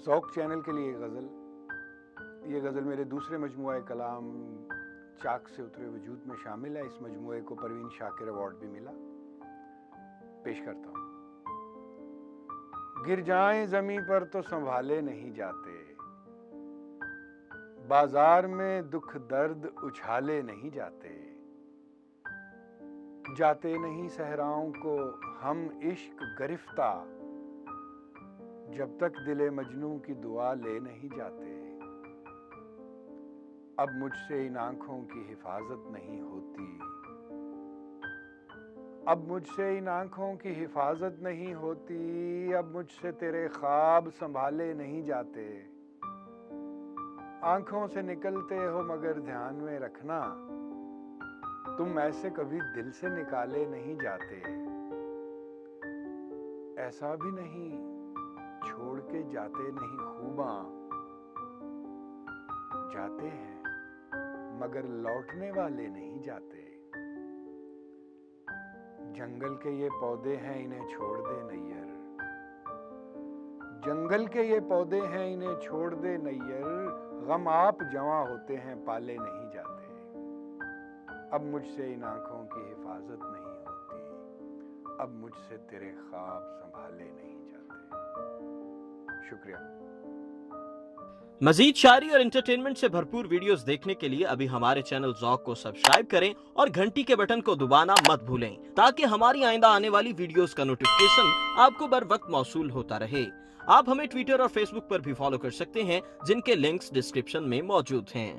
ذوق چینل کے لیے غزل. یہ غزل میرے دوسرے مجموعہ کلام چاک سے اترے وجود میں شامل ہے. اس مجموعے کو پروین شاکر ایوارڈ بھی ملا. پیش کرتا ہوں. گر جائیں زمیں پر تو سنبھالے نہیں جاتے، بازار میں دکھ درد اچھالے نہیں جاتے، جاتے نہیں صحراؤں کو ہم عشق گرفتہ، جب تک دل مجنوں کی دعا لے نہیں جاتے. اب مجھ سے ان آنکھوں کی حفاظت نہیں ہوتی، اب مجھ سے ان آنکھوں کی حفاظت نہیں ہوتی، اب مجھ سے تیرے خواب سنبھالے نہیں جاتے. آنکھوں سے نکلتے ہو مگر دھیان میں رکھنا، تم ایسے کبھی دل سے نکالے نہیں جاتے. ایسا بھی نہیں چھوڑ کے جاتے نہیں خوباں، جاتے ہیں مگر لوٹنے والے نہیں جاتے. جنگل کے یہ پودے ہیں انہیں چھوڑ دے نیر، جنگل کے یہ پودے ہیں انہیں چھوڑ دے نیر، غم آپ جواں ہوتے ہیں پالے نہیں جاتے. اب مجھ سے ان آنکھوں کی حفاظت نہیں ہوتی، اب مجھ سے تیرے خواب سنبھالے نہیں جاتے. شکریہ. مزید شاعری اور انٹرٹینمنٹ سے بھرپور ویڈیوز دیکھنے کے لیے ابھی ہمارے چینل ذوق کو سبسکرائب کریں اور گھنٹی کے بٹن کو دبانا مت بھولیں تاکہ ہماری آئندہ آنے والی ویڈیوز کا نوٹیفیکیشن آپ کو بر وقت موصول ہوتا رہے. آپ ہمیں ٹویٹر اور فیس بک پر بھی فالو کر سکتے ہیں جن کے لنکس ڈسکرپشن میں موجود ہیں.